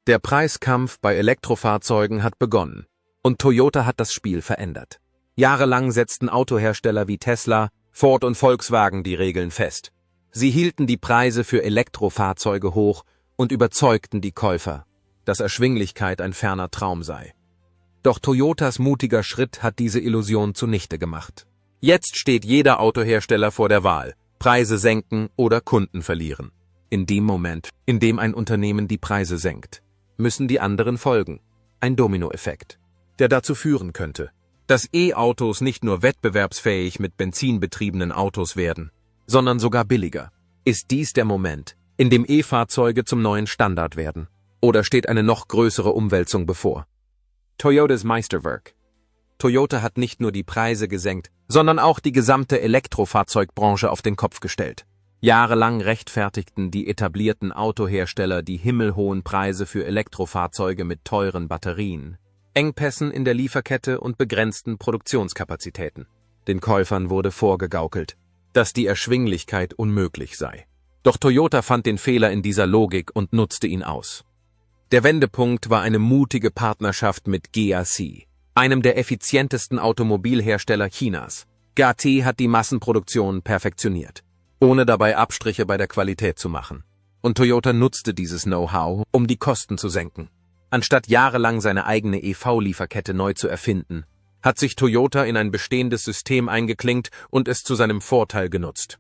Der Preiskampf bei Elektrofahrzeugen hat begonnen und Toyota hat das Spiel verändert. Jahrelang setzten Autohersteller wie Tesla, Ford und Volkswagen die Regeln fest. Sie hielten die Preise für Elektrofahrzeuge hoch und überzeugten die Käufer, dass Erschwinglichkeit ein ferner Traum sei. Doch Toyotas mutiger Schritt hat diese Illusion zunichte gemacht. Jetzt steht jeder Autohersteller vor der Wahl: Preise senken oder Kunden verlieren. In dem Moment, in dem ein Unternehmen die Preise senkt, müssen die anderen folgen. Ein Dominoeffekt, der dazu führen könnte, dass E-Autos nicht nur wettbewerbsfähig mit benzinbetriebenen Autos werden, sondern sogar billiger. Ist dies der Moment, in dem E-Fahrzeuge zum neuen Standard werden? Oder steht eine noch größere Umwälzung bevor? Toyotas Meisterwerk. Toyota hat nicht nur die Preise gesenkt, sondern auch die gesamte Elektrofahrzeugbranche auf den Kopf gestellt. Jahrelang rechtfertigten die etablierten Autohersteller die himmelhohen Preise für Elektrofahrzeuge mit teuren Batterien, Engpässen in der Lieferkette und begrenzten Produktionskapazitäten. Den Käufern wurde vorgegaukelt, dass die Erschwinglichkeit unmöglich sei. Doch Toyota fand den Fehler in dieser Logik und nutzte ihn aus. Der Wendepunkt war eine mutige Partnerschaft mit GAC, einem der effizientesten Automobilhersteller Chinas. GAC hat die Massenproduktion perfektioniert, ohne dabei Abstriche bei der Qualität zu machen. Und Toyota nutzte dieses Know-how, um die Kosten zu senken. Anstatt jahrelang seine eigene EV-Lieferkette neu zu erfinden, hat sich Toyota in ein bestehendes System eingeklinkt und es zu seinem Vorteil genutzt.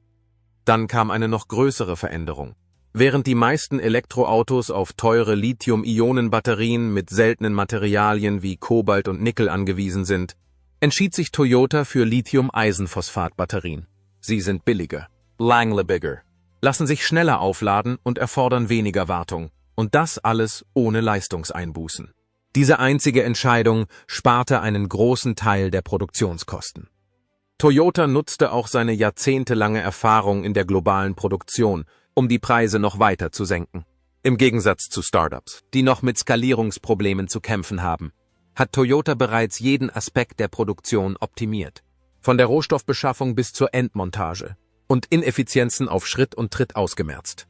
Dann kam eine noch größere Veränderung. Während die meisten Elektroautos auf teure Lithium-Ionen-Batterien mit seltenen Materialien wie Kobalt und Nickel angewiesen sind, entschied sich Toyota für Lithium-Eisenphosphat-Batterien. Sie sind billiger, lange bigger, lassen sich schneller aufladen und erfordern weniger Wartung. Und das alles ohne Leistungseinbußen. Diese einzige Entscheidung sparte einen großen Teil der Produktionskosten. Toyota nutzte auch seine jahrzehntelange Erfahrung in der globalen Produktion, um die Preise noch weiter zu senken. Im Gegensatz zu Startups, die noch mit Skalierungsproblemen zu kämpfen haben, hat Toyota bereits jeden Aspekt der Produktion optimiert. Von der Rohstoffbeschaffung bis zur Endmontage und Ineffizienzen auf Schritt und Tritt ausgemerzt.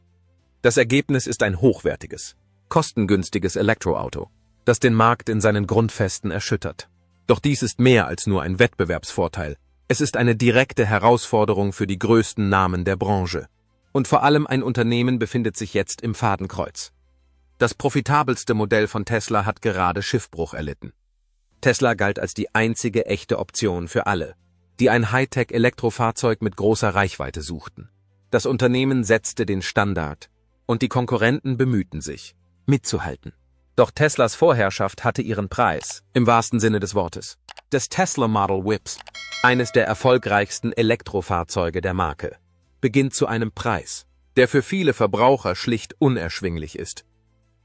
Das Ergebnis ist ein hochwertiges, kostengünstiges Elektroauto, das den Markt in seinen Grundfesten erschüttert. Doch dies ist mehr als nur ein Wettbewerbsvorteil. Es ist eine direkte Herausforderung für die größten Namen der Branche. Und vor allem ein Unternehmen befindet sich jetzt im Fadenkreuz. Das profitabelste Modell von Tesla hat gerade Schiffbruch erlitten. Tesla galt als die einzige echte Option für alle, die ein Hightech-Elektrofahrzeug mit großer Reichweite suchten. Das Unternehmen setzte den Standard und die Konkurrenten bemühten sich, mitzuhalten. Doch Teslas Vorherrschaft hatte ihren Preis, im wahrsten Sinne des Wortes. Das Tesla Model Y, eines der erfolgreichsten Elektrofahrzeuge der Marke, beginnt zu einem Preis, der für viele Verbraucher schlicht unerschwinglich ist.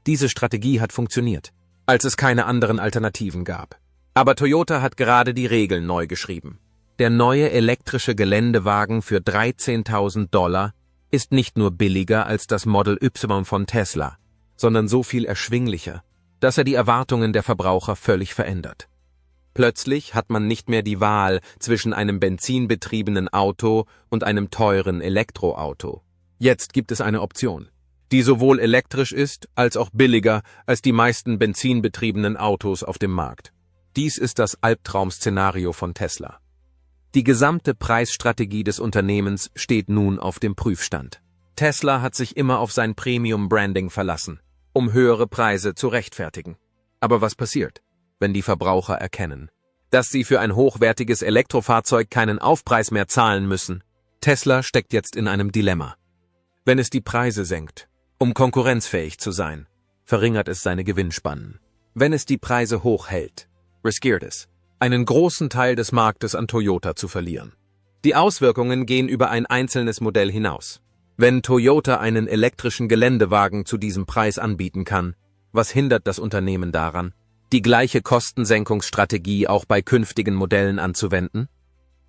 Diese Strategie hat funktioniert, als es keine anderen Alternativen gab. Aber Toyota hat gerade die Regeln neu geschrieben. Der neue elektrische Geländewagen für $13.000 ist nicht nur billiger als das Model Y von Tesla, sondern so viel erschwinglicher, dass er die Erwartungen der Verbraucher völlig verändert. Plötzlich hat man nicht mehr die Wahl zwischen einem benzinbetriebenen Auto und einem teuren Elektroauto. Jetzt gibt es eine Option, die sowohl elektrisch ist als auch billiger als die meisten benzinbetriebenen Autos auf dem Markt. Dies ist das Albtraum-Szenario von Tesla. Die gesamte Preisstrategie des Unternehmens steht nun auf dem Prüfstand. Tesla hat sich immer auf sein Premium-Branding verlassen, um höhere Preise zu rechtfertigen. Aber was passiert, wenn die Verbraucher erkennen, dass sie für ein hochwertiges Elektrofahrzeug keinen Aufpreis mehr zahlen müssen? Tesla steckt jetzt in einem Dilemma. Wenn es die Preise senkt, um konkurrenzfähig zu sein, verringert es seine Gewinnspannen. Wenn es die Preise hoch hält, riskiert es, einen großen Teil des Marktes an Toyota zu verlieren. Die Auswirkungen gehen über ein einzelnes Modell hinaus. Wenn Toyota einen elektrischen Geländewagen zu diesem Preis anbieten kann, was hindert das Unternehmen daran, die gleiche Kostensenkungsstrategie auch bei künftigen Modellen anzuwenden?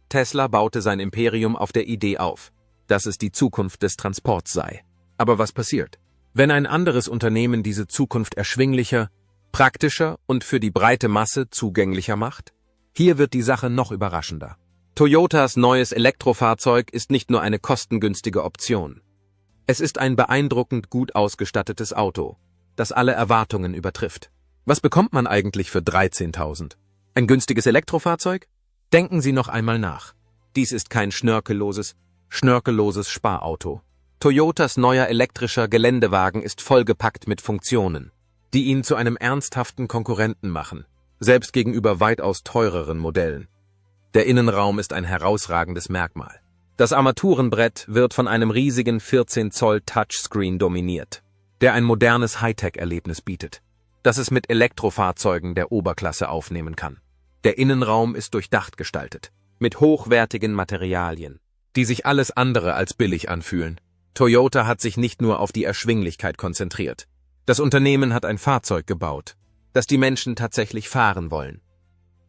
Tesla baute sein Imperium auf der Idee auf, dass es die Zukunft des Transports sei. Aber was passiert, wenn ein anderes Unternehmen diese Zukunft erschwinglicher, praktischer und für die breite Masse zugänglicher macht? Hier wird die Sache noch überraschender. Toyotas neues Elektrofahrzeug ist nicht nur eine kostengünstige Option. Es ist ein beeindruckend gut ausgestattetes Auto, das alle Erwartungen übertrifft. Was bekommt man eigentlich für 13.000? Ein günstiges Elektrofahrzeug? Denken Sie noch einmal nach. Dies ist kein schnörkelloses Sparauto. Toyotas neuer elektrischer Geländewagen ist vollgepackt mit Funktionen, die ihn zu einem ernsthaften Konkurrenten machen, selbst gegenüber weitaus teureren Modellen. Der Innenraum ist ein herausragendes Merkmal. Das Armaturenbrett wird von einem riesigen 14 Zoll Touchscreen dominiert, der ein modernes Hightech-Erlebnis bietet, das es mit Elektrofahrzeugen der Oberklasse aufnehmen kann. Der Innenraum ist durchdacht gestaltet, mit hochwertigen Materialien, die sich alles andere als billig anfühlen. Toyota hat sich nicht nur auf die Erschwinglichkeit konzentriert. Das Unternehmen hat ein Fahrzeug gebaut, das die Menschen tatsächlich fahren wollen.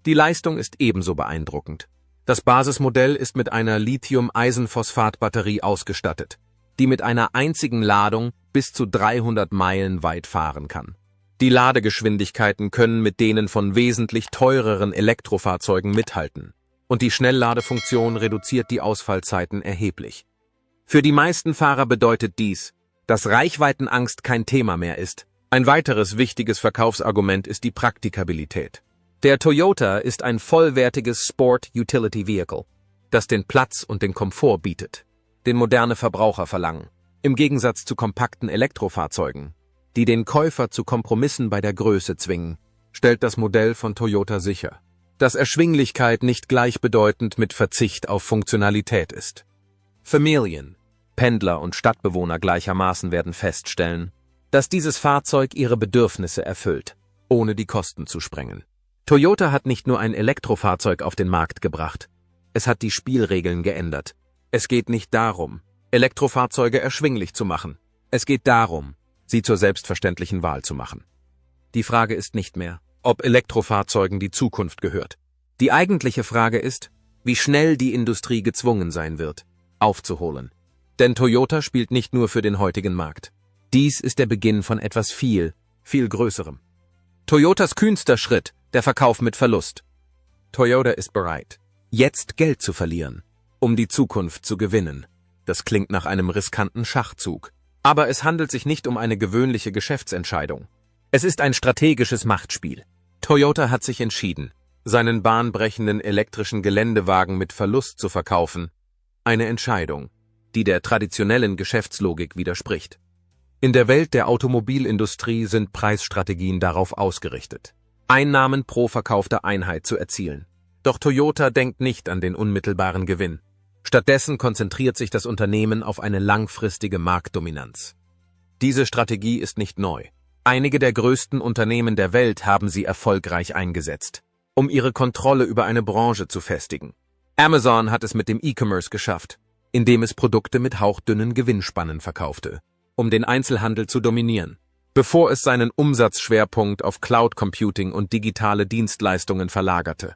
Die Leistung ist ebenso beeindruckend. Das Basismodell ist mit einer Lithium-Eisenphosphat-Batterie ausgestattet, die mit einer einzigen Ladung bis zu 300 Meilen weit fahren kann. Die Ladegeschwindigkeiten können mit denen von wesentlich teureren Elektrofahrzeugen mithalten, und die Schnellladefunktion reduziert die Ausfallzeiten erheblich. Für die meisten Fahrer bedeutet dies, dass Reichweitenangst kein Thema mehr ist. Ein weiteres wichtiges Verkaufsargument ist die Praktikabilität. Der Toyota ist ein vollwertiges Sport-Utility-Vehicle, das den Platz und den Komfort bietet, den moderne Verbraucher verlangen, im Gegensatz zu kompakten Elektrofahrzeugen, die den Käufer zu Kompromissen bei der Größe zwingen, stellt das Modell von Toyota sicher, dass Erschwinglichkeit nicht gleichbedeutend mit Verzicht auf Funktionalität ist. Familien, Pendler und Stadtbewohner gleichermaßen werden feststellen, dass dieses Fahrzeug ihre Bedürfnisse erfüllt, ohne die Kosten zu sprengen. Toyota hat nicht nur ein Elektrofahrzeug auf den Markt gebracht, es hat die Spielregeln geändert. Es geht nicht darum, Elektrofahrzeuge erschwinglich zu machen. Es geht darum, sie zur selbstverständlichen Wahl zu machen. Die Frage ist nicht mehr, ob Elektrofahrzeugen die Zukunft gehört. Die eigentliche Frage ist, wie schnell die Industrie gezwungen sein wird, aufzuholen. Denn Toyota spielt nicht nur für den heutigen Markt. Dies ist der Beginn von etwas viel, viel Größerem. Toyotas kühnster Schritt, der Verkauf mit Verlust. Toyota ist bereit, jetzt Geld zu verlieren, um die Zukunft zu gewinnen. Das klingt nach einem riskanten Schachzug. Aber es handelt sich nicht um eine gewöhnliche Geschäftsentscheidung. Es ist ein strategisches Machtspiel. Toyota hat sich entschieden, seinen bahnbrechenden elektrischen Geländewagen mit Verlust zu verkaufen. Eine Entscheidung, die der traditionellen Geschäftslogik widerspricht. In der Welt der Automobilindustrie sind Preisstrategien darauf ausgerichtet, Einnahmen pro verkaufter Einheit zu erzielen. Doch Toyota denkt nicht an den unmittelbaren Gewinn. Stattdessen konzentriert sich das Unternehmen auf eine langfristige Marktdominanz. Diese Strategie ist nicht neu. Einige der größten Unternehmen der Welt haben sie erfolgreich eingesetzt, um ihre Kontrolle über eine Branche zu festigen. Amazon hat es mit dem E-Commerce geschafft, indem es Produkte mit hauchdünnen Gewinnspannen verkaufte, um den Einzelhandel zu dominieren, bevor es seinen Umsatzschwerpunkt auf Cloud Computing und digitale Dienstleistungen verlagerte.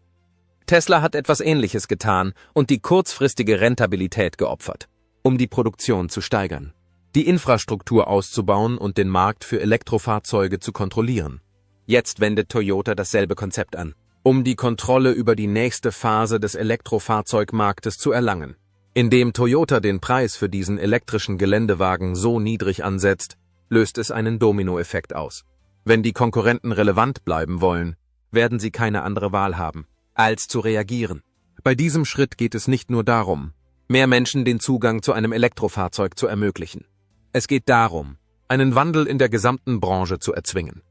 Tesla hat etwas Ähnliches getan und die kurzfristige Rentabilität geopfert, um die Produktion zu steigern, die Infrastruktur auszubauen und den Markt für Elektrofahrzeuge zu kontrollieren. Jetzt wendet Toyota dasselbe Konzept an, um die Kontrolle über die nächste Phase des Elektrofahrzeugmarktes zu erlangen. Indem Toyota den Preis für diesen elektrischen Geländewagen so niedrig ansetzt, löst es einen Dominoeffekt aus. Wenn die Konkurrenten relevant bleiben wollen, werden sie keine andere Wahl haben, als zu reagieren. Bei diesem Schritt geht es nicht nur darum, mehr Menschen den Zugang zu einem Elektrofahrzeug zu ermöglichen. Es geht darum, einen Wandel in der gesamten Branche zu erzwingen.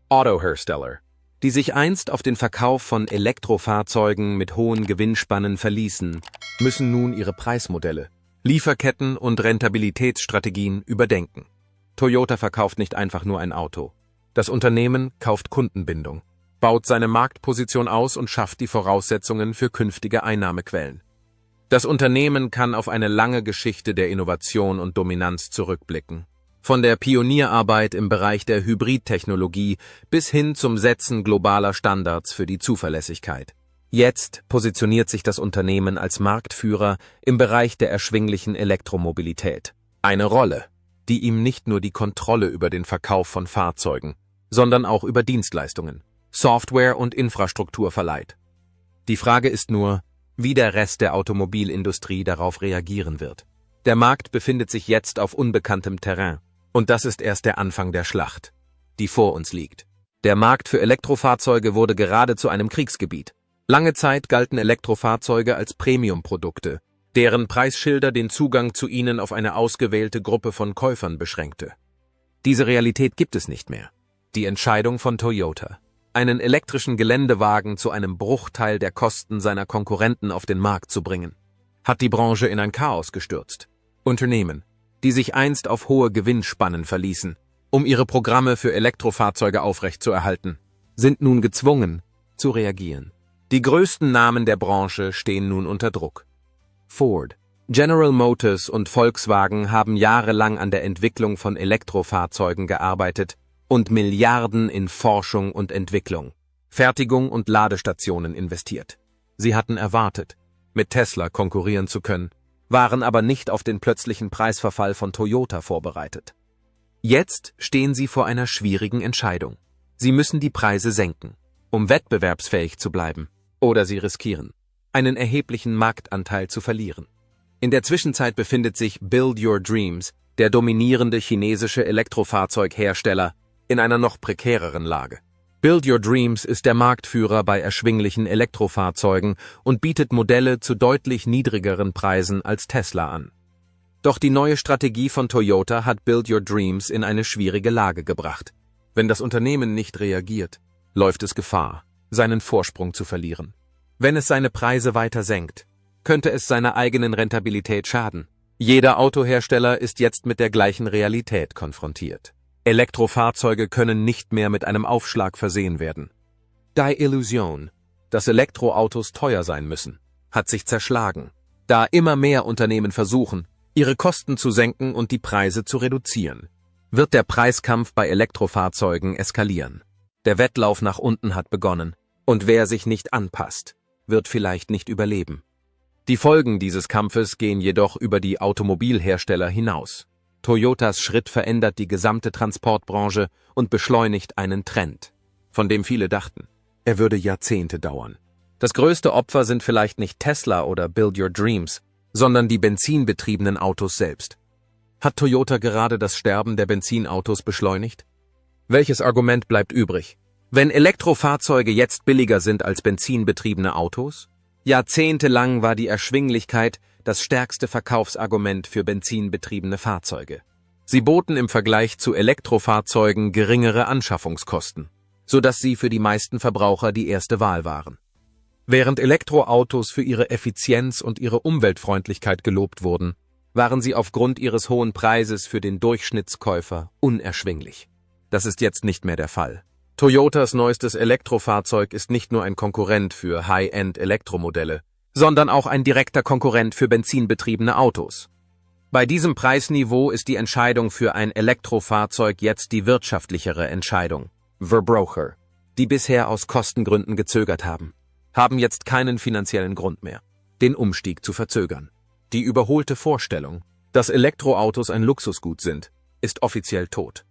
Autohersteller, die sich einst auf den Verkauf von Elektrofahrzeugen mit hohen Gewinnspannen verließen, müssen nun ihre Preismodelle, Lieferketten und Rentabilitätsstrategien überdenken. Toyota verkauft nicht einfach nur ein Auto. Das Unternehmen kauft Kundenbindung, baut seine Marktposition aus und schafft die Voraussetzungen für künftige Einnahmequellen. Das Unternehmen kann auf eine lange Geschichte der Innovation und Dominanz zurückblicken. Von der Pionierarbeit im Bereich der Hybridtechnologie bis hin zum Setzen globaler Standards für die Zuverlässigkeit. Jetzt positioniert sich das Unternehmen als Marktführer im Bereich der erschwinglichen Elektromobilität. Eine Rolle, die ihm nicht nur die Kontrolle über den Verkauf von Fahrzeugen, sondern auch über Dienstleistungen, Software und Infrastruktur verleiht. Die Frage ist nur, wie der Rest der Automobilindustrie darauf reagieren wird. Der Markt befindet sich jetzt auf unbekanntem Terrain, und das ist erst der Anfang der Schlacht. die vor uns liegt. Der Markt für Elektrofahrzeuge wurde gerade zu einem Kriegsgebiet. Lange Zeit galten Elektrofahrzeuge als Premium-Produkte, deren Preisschilder den Zugang zu ihnen auf eine ausgewählte Gruppe von Käufern beschränkte. Diese Realität gibt es nicht mehr. Die Entscheidung von Toyota, einen elektrischen Geländewagen zu einem Bruchteil der Kosten seiner Konkurrenten auf den Markt zu bringen, hat die Branche in ein Chaos gestürzt. Unternehmen, die sich einst auf hohe Gewinnspannen verließen, um ihre Programme für Elektrofahrzeuge aufrechtzuerhalten, sind nun gezwungen, zu reagieren. Die größten Namen der Branche stehen nun unter Druck. Ford, General Motors und Volkswagen haben jahrelang an der Entwicklung von Elektrofahrzeugen gearbeitet und Milliarden in Forschung und Entwicklung, Fertigung und Ladestationen investiert. Sie hatten erwartet, mit Tesla konkurrieren zu können, waren aber nicht auf den plötzlichen Preisverfall von Toyota vorbereitet. Jetzt stehen sie vor einer schwierigen Entscheidung. Sie müssen die Preise senken, um wettbewerbsfähig zu bleiben, oder sie riskieren, einen erheblichen Marktanteil zu verlieren. In der Zwischenzeit befindet sich Build Your Dreams, der dominierende chinesische Elektrofahrzeughersteller, in einer noch prekäreren Lage. Build Your Dreams ist der Marktführer bei erschwinglichen Elektrofahrzeugen und bietet Modelle zu deutlich niedrigeren Preisen als Tesla an. Doch die neue Strategie von Toyota hat Build Your Dreams in eine schwierige Lage gebracht. Wenn das Unternehmen nicht reagiert, läuft es Gefahr, seinen Vorsprung zu verlieren. Wenn es seine Preise weiter senkt, könnte es seiner eigenen Rentabilität schaden. Jeder Autohersteller ist jetzt mit der gleichen Realität konfrontiert. Elektrofahrzeuge können nicht mehr mit einem Aufschlag versehen werden. Die Illusion, dass Elektroautos teuer sein müssen, hat sich zerschlagen, da immer mehr Unternehmen versuchen, ihre Kosten zu senken und die Preise zu reduzieren. Wird der Preiskampf bei Elektrofahrzeugen eskalieren. Der Wettlauf nach unten hat begonnen, und wer sich nicht anpasst, wird vielleicht nicht überleben. Die Folgen dieses Kampfes gehen jedoch über die Automobilhersteller hinaus. Toyotas Schritt verändert die gesamte Transportbranche und beschleunigt einen Trend, von dem viele dachten, er würde Jahrzehnte dauern. Das größte Opfer sind vielleicht nicht Tesla oder Build Your Dreams, sondern die benzinbetriebenen Autos selbst. Hat Toyota gerade das Sterben der Benzinautos beschleunigt? Welches Argument bleibt übrig? Wenn Elektrofahrzeuge jetzt billiger sind als benzinbetriebene Autos? Jahrzehntelang war die Erschwinglichkeit das stärkste Verkaufsargument für benzinbetriebene Fahrzeuge. Sie boten im Vergleich zu Elektrofahrzeugen geringere Anschaffungskosten, sodass sie für die meisten Verbraucher die erste Wahl waren. Während Elektroautos für ihre Effizienz und ihre Umweltfreundlichkeit gelobt wurden, waren sie aufgrund ihres hohen Preises für den Durchschnittskäufer unerschwinglich. Das ist jetzt nicht mehr der Fall. Toyotas neuestes Elektrofahrzeug ist nicht nur ein Konkurrent für High-End-Elektromodelle, sondern auch ein direkter Konkurrent für benzinbetriebene Autos. Bei diesem Preisniveau ist die Entscheidung für ein Elektrofahrzeug jetzt die wirtschaftlichere Entscheidung. Verbraucher, die bisher aus Kostengründen gezögert haben jetzt keinen finanziellen Grund mehr, den Umstieg zu verzögern. Die überholte Vorstellung, dass Elektroautos ein Luxusgut sind, ist offiziell tot.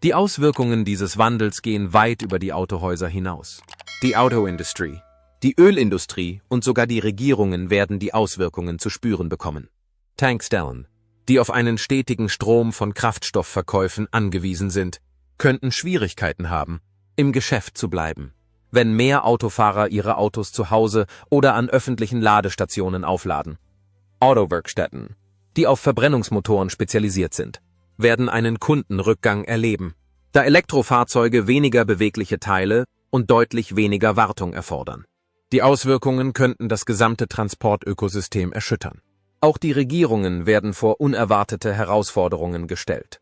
Die Auswirkungen dieses Wandels gehen weit über die Autohäuser hinaus. Die Autoindustrie, die Ölindustrie und sogar die Regierungen werden die Auswirkungen zu spüren bekommen. Tankstellen, die auf einen stetigen Strom von Kraftstoffverkäufen angewiesen sind, könnten Schwierigkeiten haben, im Geschäft zu bleiben, wenn mehr Autofahrer ihre Autos zu Hause oder an öffentlichen Ladestationen aufladen. Autowerkstätten, die auf Verbrennungsmotoren spezialisiert sind, werden einen Kundenrückgang erleben, da Elektrofahrzeuge weniger bewegliche Teile und deutlich weniger Wartung erfordern. Die Auswirkungen könnten das gesamte Transportökosystem erschüttern. Auch die Regierungen werden vor unerwartete Herausforderungen gestellt.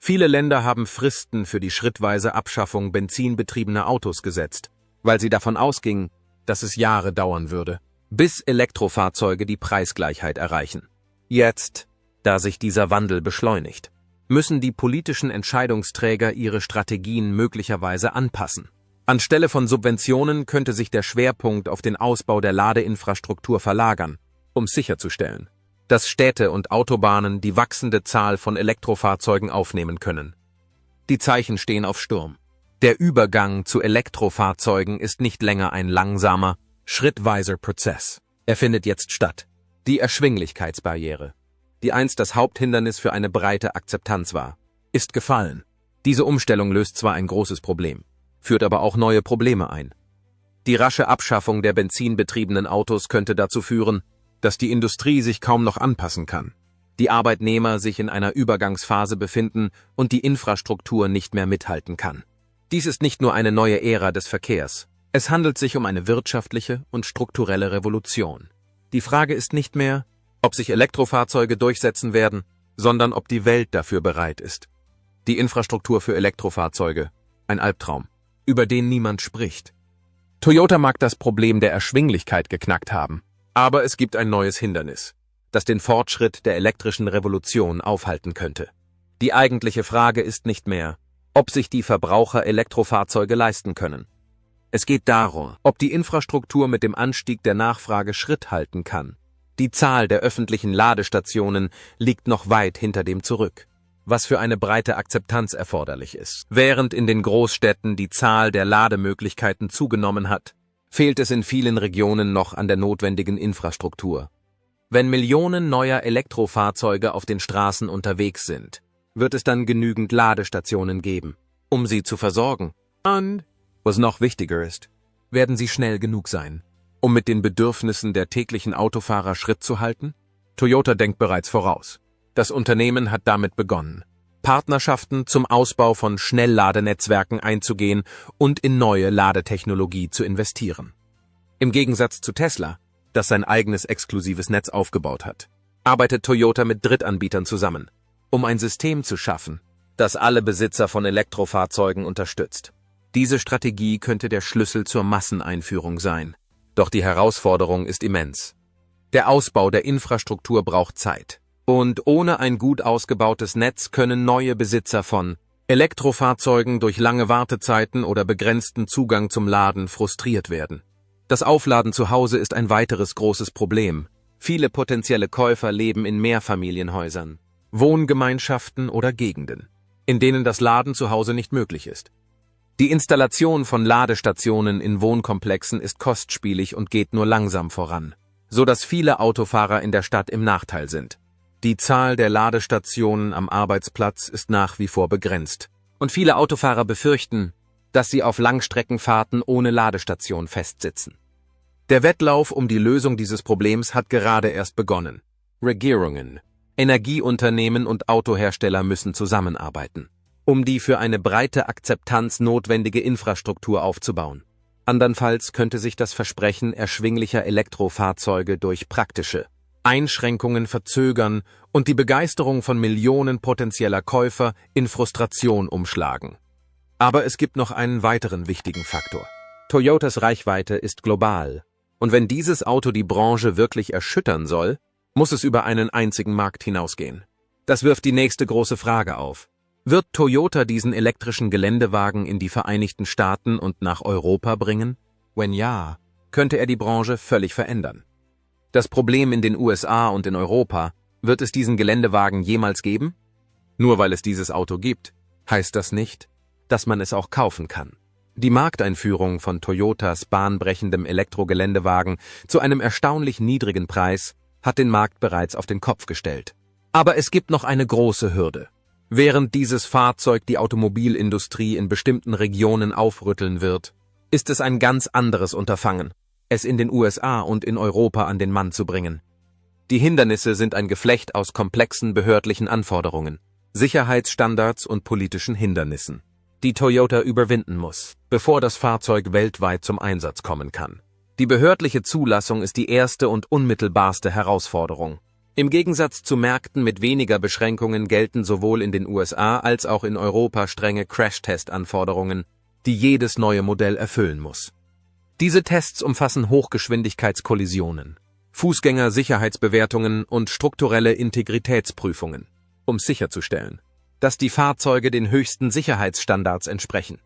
Viele Länder haben Fristen für die schrittweise Abschaffung benzinbetriebener Autos gesetzt, weil sie davon ausgingen, dass es Jahre dauern würde, bis Elektrofahrzeuge die Preisgleichheit erreichen. Jetzt, da sich dieser Wandel beschleunigt, müssen die politischen Entscheidungsträger ihre Strategien möglicherweise anpassen. Anstelle von Subventionen könnte sich der Schwerpunkt auf den Ausbau der Ladeinfrastruktur verlagern, um sicherzustellen, dass Städte und Autobahnen die wachsende Zahl von Elektrofahrzeugen aufnehmen können. Die Zeichen stehen auf Sturm. Der Übergang zu Elektrofahrzeugen ist nicht länger ein langsamer, schrittweiser Prozess. Er findet jetzt statt. Die Erschwinglichkeitsbarriere, die einst das Haupthindernis für eine breite Akzeptanz war, ist gefallen. Diese Umstellung löst zwar ein großes Problem, führt aber auch neue Probleme ein. Die rasche Abschaffung der benzinbetriebenen Autos könnte dazu führen, dass die Industrie sich kaum noch anpassen kann, die Arbeitnehmer sich in einer Übergangsphase befinden und die Infrastruktur nicht mehr mithalten kann. Dies ist nicht nur eine neue Ära des Verkehrs, es handelt sich um eine wirtschaftliche und strukturelle Revolution. Die Frage ist nicht mehr, ob sich Elektrofahrzeuge durchsetzen werden, sondern ob die Welt dafür bereit ist. Die Infrastruktur für Elektrofahrzeuge, ein Albtraum, über den niemand spricht. Toyota mag das Problem der Erschwinglichkeit geknackt haben, aber es gibt ein neues Hindernis, das den Fortschritt der elektrischen Revolution aufhalten könnte. Die eigentliche Frage ist nicht mehr, ob sich die Verbraucher Elektrofahrzeuge leisten können. Es geht darum, ob die Infrastruktur mit dem Anstieg der Nachfrage Schritt halten kann. Die Zahl der öffentlichen Ladestationen liegt noch weit hinter dem zurück, was für eine breite Akzeptanz erforderlich ist. Während in den Großstädten die Zahl der Lademöglichkeiten zugenommen hat, fehlt es in vielen Regionen noch an der notwendigen Infrastruktur. Wenn Millionen neuer Elektrofahrzeuge auf den Straßen unterwegs sind, wird es dann genügend Ladestationen geben, um sie zu versorgen. Und, was noch wichtiger ist, werden sie schnell genug sein, um mit den Bedürfnissen der täglichen Autofahrer Schritt zu halten? Toyota denkt bereits voraus. Das Unternehmen hat damit begonnen, Partnerschaften zum Ausbau von Schnellladenetzwerken einzugehen und in neue Ladetechnologie zu investieren. Im Gegensatz zu Tesla, das sein eigenes exklusives Netz aufgebaut hat, arbeitet Toyota mit Drittanbietern zusammen, um ein System zu schaffen, das alle Besitzer von Elektrofahrzeugen unterstützt. Diese Strategie könnte der Schlüssel zur Masseneinführung sein. Doch die Herausforderung ist immens. Der Ausbau der Infrastruktur braucht Zeit. Und ohne ein gut ausgebautes Netz können neue Besitzer von Elektrofahrzeugen durch lange Wartezeiten oder begrenzten Zugang zum Laden frustriert werden. Das Aufladen zu Hause ist ein weiteres großes Problem. Viele potenzielle Käufer leben in Mehrfamilienhäusern, Wohngemeinschaften oder Gegenden, in denen das Laden zu Hause nicht möglich ist. Die Installation von Ladestationen in Wohnkomplexen ist kostspielig und geht nur langsam voran, so dass viele Autofahrer in der Stadt im Nachteil sind. Die Zahl der Ladestationen am Arbeitsplatz ist nach wie vor begrenzt, und viele Autofahrer befürchten, dass sie auf Langstreckenfahrten ohne Ladestation festsitzen. Der Wettlauf um die Lösung dieses Problems hat gerade erst begonnen. Regierungen, Energieunternehmen und Autohersteller müssen zusammenarbeiten, um die für eine breite Akzeptanz notwendige Infrastruktur aufzubauen. Andernfalls könnte sich das Versprechen erschwinglicher Elektrofahrzeuge durch praktische Einschränkungen verzögern und die Begeisterung von Millionen potenzieller Käufer in Frustration umschlagen. Aber es gibt noch einen weiteren wichtigen Faktor. Toyotas Reichweite ist global, und wenn dieses Auto die Branche wirklich erschüttern soll, muss es über einen einzigen Markt hinausgehen. Das wirft die nächste große Frage auf. Wird Toyota diesen elektrischen Geländewagen in die Vereinigten Staaten und nach Europa bringen? Wenn ja, könnte er die Branche völlig verändern. Das Problem in den USA und in Europa: Wird es diesen Geländewagen jemals geben? Nur weil es dieses Auto gibt, heißt das nicht, dass man es auch kaufen kann. Die Markteinführung von Toyotas bahnbrechendem Elektrogeländewagen zu einem erstaunlich niedrigen Preis hat den Markt bereits auf den Kopf gestellt. Aber es gibt noch eine große Hürde. Während dieses Fahrzeug die Automobilindustrie in bestimmten Regionen aufrütteln wird, ist es ein ganz anderes Unterfangen, es in den USA und in Europa an den Mann zu bringen. Die Hindernisse sind ein Geflecht aus komplexen behördlichen Anforderungen, Sicherheitsstandards und politischen Hindernissen, die Toyota überwinden muss, bevor das Fahrzeug weltweit zum Einsatz kommen kann. Die behördliche Zulassung ist die erste und unmittelbarste Herausforderung. Im Gegensatz zu Märkten mit weniger Beschränkungen gelten sowohl in den USA als auch in Europa strenge Crash-Test-Anforderungen, die jedes neue Modell erfüllen muss. Diese Tests umfassen Hochgeschwindigkeitskollisionen, Fußgänger-Sicherheitsbewertungen und strukturelle Integritätsprüfungen, um sicherzustellen, dass die Fahrzeuge den höchsten Sicherheitsstandards entsprechen.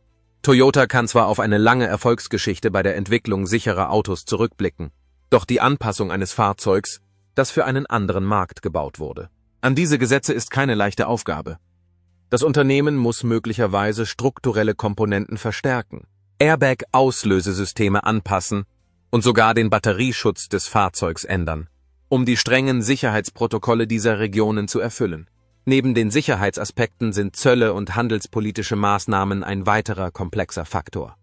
Toyota kann zwar auf eine lange Erfolgsgeschichte bei der Entwicklung sicherer Autos zurückblicken, doch die Anpassung eines Fahrzeugs, das für einen anderen Markt gebaut wurde, an diese Gesetze ist keine leichte Aufgabe. Das Unternehmen muss möglicherweise strukturelle Komponenten verstärken, Airbag-Auslösesysteme anpassen und sogar den Batterieschutz des Fahrzeugs ändern, um die strengen Sicherheitsprotokolle dieser Regionen zu erfüllen. Neben den Sicherheitsaspekten sind Zölle und handelspolitische Maßnahmen ein weiterer komplexer Faktor.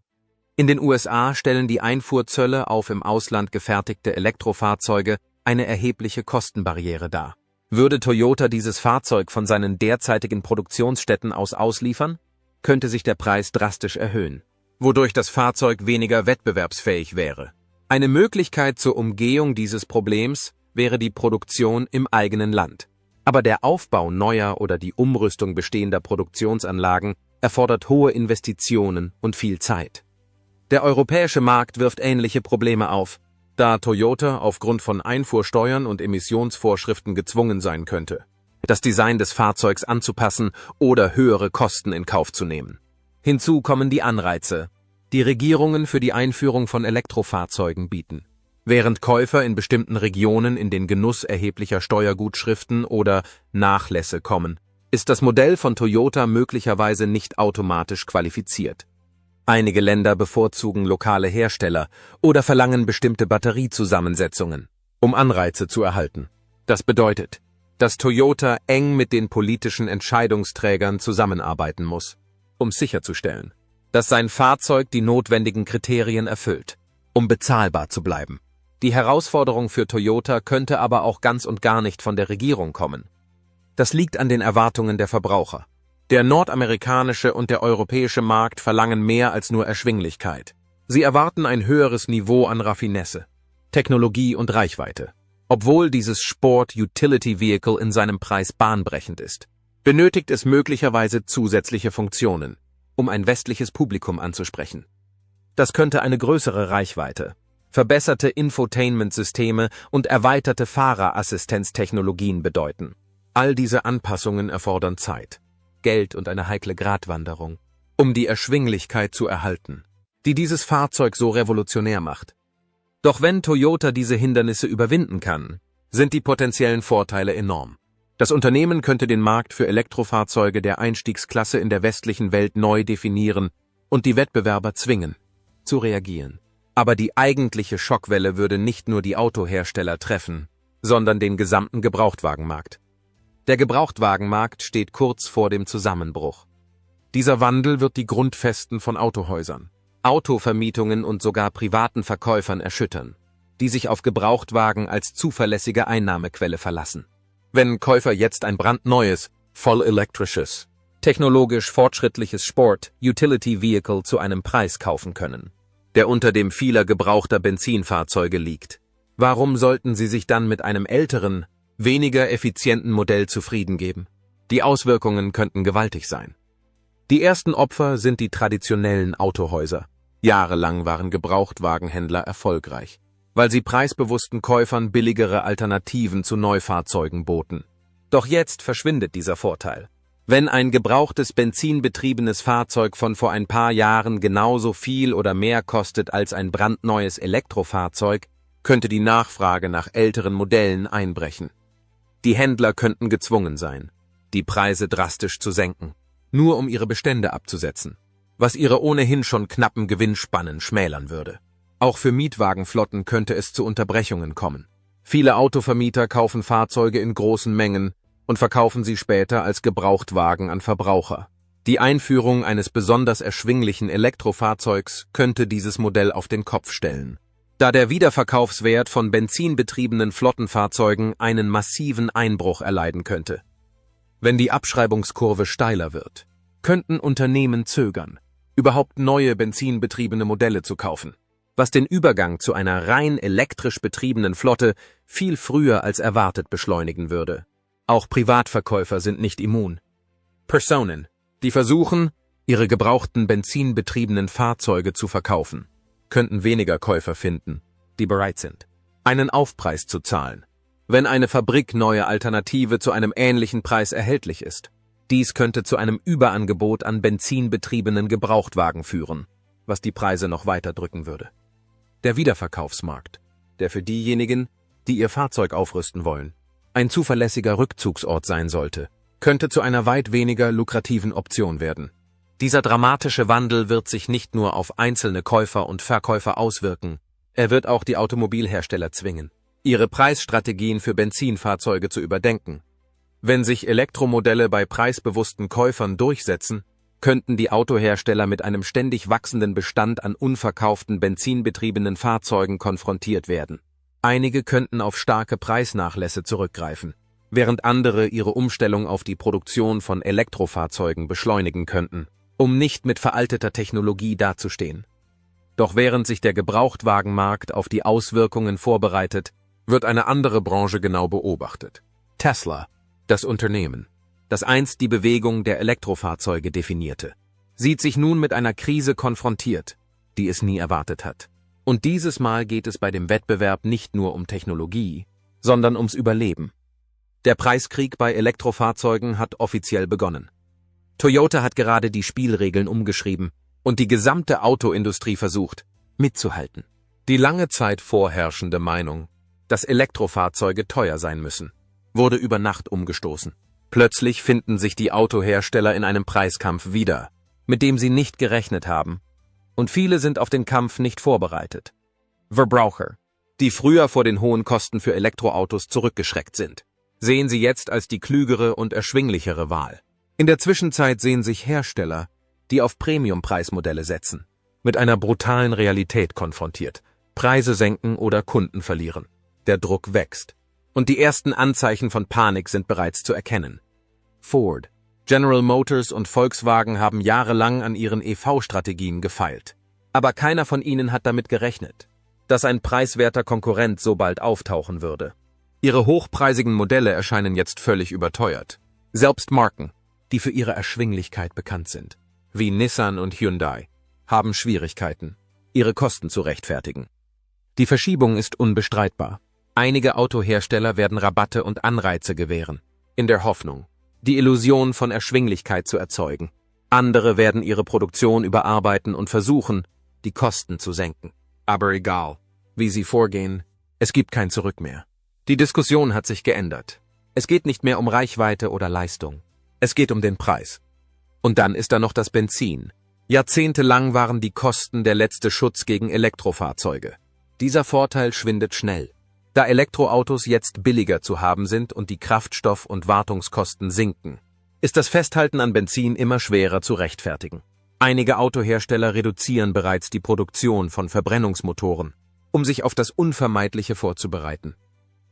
In den USA stellen die Einfuhrzölle auf im Ausland gefertigte Elektrofahrzeuge eine erhebliche Kostenbarriere dar. Würde Toyota dieses Fahrzeug von seinen derzeitigen Produktionsstätten aus ausliefern, könnte sich der Preis drastisch erhöhen, wodurch das Fahrzeug weniger wettbewerbsfähig wäre. Eine Möglichkeit zur Umgehung dieses Problems wäre die Produktion im eigenen Land. Aber der Aufbau neuer oder die Umrüstung bestehender Produktionsanlagen erfordert hohe Investitionen und viel Zeit. Der europäische Markt wirft ähnliche Probleme auf, da Toyota aufgrund von Einfuhrsteuern und Emissionsvorschriften gezwungen sein könnte, das Design des Fahrzeugs anzupassen oder höhere Kosten in Kauf zu nehmen. Hinzu kommen die Anreize, die Regierungen für die Einführung von Elektrofahrzeugen bieten. Während Käufer in bestimmten Regionen in den Genuss erheblicher Steuergutschriften oder Nachlässe kommen, ist das Modell von Toyota möglicherweise nicht automatisch qualifiziert. Einige Länder bevorzugen lokale Hersteller oder verlangen bestimmte Batteriezusammensetzungen, um Anreize zu erhalten. Das bedeutet, dass Toyota eng mit den politischen Entscheidungsträgern zusammenarbeiten muss, um sicherzustellen, dass sein Fahrzeug die notwendigen Kriterien erfüllt, um bezahlbar zu bleiben. Die Herausforderung für Toyota könnte aber auch ganz und gar nicht von der Regierung kommen. Das liegt an den Erwartungen der Verbraucher. Der nordamerikanische und der europäische Markt verlangen mehr als nur Erschwinglichkeit. Sie erwarten ein höheres Niveau an Raffinesse, Technologie und Reichweite. Obwohl dieses Sport-Utility-Vehicle in seinem Preis bahnbrechend ist, benötigt es möglicherweise zusätzliche Funktionen, um ein westliches Publikum anzusprechen. Das könnte eine größere Reichweite, verbesserte Infotainment-Systeme und erweiterte Fahrerassistenztechnologien bedeuten. All diese Anpassungen erfordern Zeit, Geld und eine heikle Gratwanderung, um die Erschwinglichkeit zu erhalten, die dieses Fahrzeug so revolutionär macht. Doch wenn Toyota diese Hindernisse überwinden kann, sind die potenziellen Vorteile enorm. Das Unternehmen könnte den Markt für Elektrofahrzeuge der Einstiegsklasse in der westlichen Welt neu definieren und die Wettbewerber zwingen, zu reagieren. Aber die eigentliche Schockwelle würde nicht nur die Autohersteller treffen, sondern den gesamten Gebrauchtwagenmarkt. Der Gebrauchtwagenmarkt steht kurz vor dem Zusammenbruch. Dieser Wandel wird die Grundfesten von Autohäusern, Autovermietungen und sogar privaten Verkäufern erschüttern, die sich auf Gebrauchtwagen als zuverlässige Einnahmequelle verlassen. Wenn Käufer jetzt ein brandneues, voll elektrisches, technologisch fortschrittliches Sport-Utility-Vehicle zu einem Preis kaufen können, der unter dem vieler gebrauchter Benzinfahrzeuge liegt, warum sollten sie sich dann mit einem älteren, weniger effizienten Modell zufrieden geben? Die Auswirkungen könnten gewaltig sein. Die ersten Opfer sind die traditionellen Autohäuser. Jahrelang waren Gebrauchtwagenhändler erfolgreich, weil sie preisbewussten Käufern billigere Alternativen zu Neufahrzeugen boten. Doch jetzt verschwindet dieser Vorteil. Wenn ein gebrauchtes benzinbetriebenes Fahrzeug von vor ein paar Jahren genauso viel oder mehr kostet als ein brandneues Elektrofahrzeug, könnte die Nachfrage nach älteren Modellen einbrechen. Die Händler könnten gezwungen sein, die Preise drastisch zu senken, nur um ihre Bestände abzusetzen, was ihre ohnehin schon knappen Gewinnspannen schmälern würde. Auch für Mietwagenflotten könnte es zu Unterbrechungen kommen. Viele Autovermieter kaufen Fahrzeuge in großen Mengen und verkaufen sie später als Gebrauchtwagen an Verbraucher. Die Einführung eines besonders erschwinglichen Elektrofahrzeugs könnte dieses Modell auf den Kopf stellen, da der Wiederverkaufswert von benzinbetriebenen Flottenfahrzeugen einen massiven Einbruch erleiden könnte. Wenn die Abschreibungskurve steiler wird, könnten Unternehmen zögern, überhaupt neue benzinbetriebene Modelle zu kaufen, was den Übergang zu einer rein elektrisch betriebenen Flotte viel früher als erwartet beschleunigen würde. Auch Privatverkäufer sind nicht immun. Personen, die versuchen, ihre gebrauchten benzinbetriebenen Fahrzeuge zu verkaufen, könnten weniger Käufer finden, die bereit sind, einen Aufpreis zu zahlen, wenn eine fabrikneue Alternative zu einem ähnlichen Preis erhältlich ist. Dies könnte zu einem Überangebot an benzinbetriebenen Gebrauchtwagen führen, was die Preise noch weiter drücken würde. Der Wiederverkaufsmarkt, der für diejenigen, die ihr Fahrzeug aufrüsten wollen, ein zuverlässiger Rückzugsort sein sollte, könnte zu einer weit weniger lukrativen Option werden. Dieser dramatische Wandel wird sich nicht nur auf einzelne Käufer und Verkäufer auswirken, er wird auch die Automobilhersteller zwingen, ihre Preisstrategien für Benzinfahrzeuge zu überdenken. Wenn sich Elektromodelle bei preisbewussten Käufern durchsetzen, könnten die Autohersteller mit einem ständig wachsenden Bestand an unverkauften benzinbetriebenen Fahrzeugen konfrontiert werden. Einige könnten auf starke Preisnachlässe zurückgreifen, während andere ihre Umstellung auf die Produktion von Elektrofahrzeugen beschleunigen könnten, um nicht mit veralteter Technologie dazustehen. Doch während sich der Gebrauchtwagenmarkt auf die Auswirkungen vorbereitet, wird eine andere Branche genau beobachtet. Tesla, das Unternehmen, das einst die Bewegung der Elektrofahrzeuge definierte, sieht sich nun mit einer Krise konfrontiert, die es nie erwartet hat. Und dieses Mal geht es bei dem Wettbewerb nicht nur um Technologie, sondern ums Überleben. Der Preiskrieg bei Elektrofahrzeugen hat offiziell begonnen. Toyota hat gerade die Spielregeln umgeschrieben und die gesamte Autoindustrie versucht, mitzuhalten. Die lange Zeit vorherrschende Meinung, dass Elektrofahrzeuge teuer sein müssen, wurde über Nacht umgestoßen. Plötzlich finden sich die Autohersteller in einem Preiskampf wieder, mit dem sie nicht gerechnet haben. Und viele sind auf den Kampf nicht vorbereitet. Verbraucher, die früher vor den hohen Kosten für Elektroautos zurückgeschreckt sind, sehen sie jetzt als die klügere und erschwinglichere Wahl. In der Zwischenzeit sehen sich Hersteller, die auf Premium-Preismodelle setzen, mit einer brutalen Realität konfrontiert, Preise senken oder Kunden verlieren. Der Druck wächst. Und die ersten Anzeichen von Panik sind bereits zu erkennen. Ford, General Motors und Volkswagen haben jahrelang an ihren EV-Strategien gefeilt. Aber keiner von ihnen hat damit gerechnet, dass ein preiswerter Konkurrent so bald auftauchen würde. Ihre hochpreisigen Modelle erscheinen jetzt völlig überteuert. Selbst Marken, die für ihre Erschwinglichkeit bekannt sind, wie Nissan und Hyundai, haben Schwierigkeiten, ihre Kosten zu rechtfertigen. Die Verschiebung ist unbestreitbar. Einige Autohersteller werden Rabatte und Anreize gewähren, in der Hoffnung, die Illusion von Erschwinglichkeit zu erzeugen. Andere werden ihre Produktion überarbeiten und versuchen, die Kosten zu senken. Aber egal, wie sie vorgehen, es gibt kein Zurück mehr. Die Diskussion hat sich geändert. Es geht nicht mehr um Reichweite oder Leistung. Es geht um den Preis. Und dann ist da noch das Benzin. Jahrzehntelang waren die Kosten der letzte Schutz gegen Elektrofahrzeuge. Dieser Vorteil schwindet schnell. Da Elektroautos jetzt billiger zu haben sind und die Kraftstoff- und Wartungskosten sinken, ist das Festhalten an Benzin immer schwerer zu rechtfertigen. Einige Autohersteller reduzieren bereits die Produktion von Verbrennungsmotoren, um sich auf das Unvermeidliche vorzubereiten.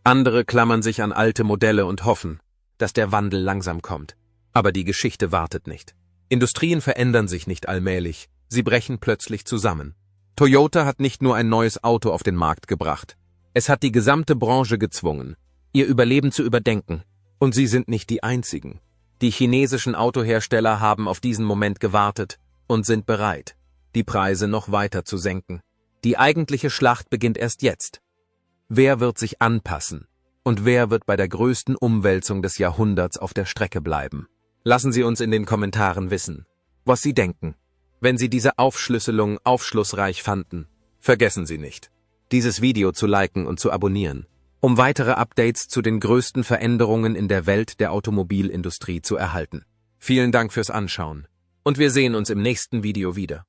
Andere klammern sich an alte Modelle und hoffen, dass der Wandel langsam kommt. Aber die Geschichte wartet nicht. Industrien verändern sich nicht allmählich, sie brechen plötzlich zusammen. Toyota hat nicht nur ein neues Auto auf den Markt gebracht, es hat die gesamte Branche gezwungen, ihr Überleben zu überdenken. Und sie sind nicht die einzigen. Die chinesischen Autohersteller haben auf diesen Moment gewartet und sind bereit, die Preise noch weiter zu senken. Die eigentliche Schlacht beginnt erst jetzt. Wer wird sich anpassen? Und wer wird bei der größten Umwälzung des Jahrhunderts auf der Strecke bleiben? Lassen Sie uns in den Kommentaren wissen, was Sie denken. Wenn Sie diese Aufschlüsselung aufschlussreich fanden, vergessen Sie nicht, dieses Video zu liken und zu abonnieren, um weitere Updates zu den größten Veränderungen in der Welt der Automobilindustrie zu erhalten. Vielen Dank fürs Anschauen und wir sehen uns im nächsten Video wieder.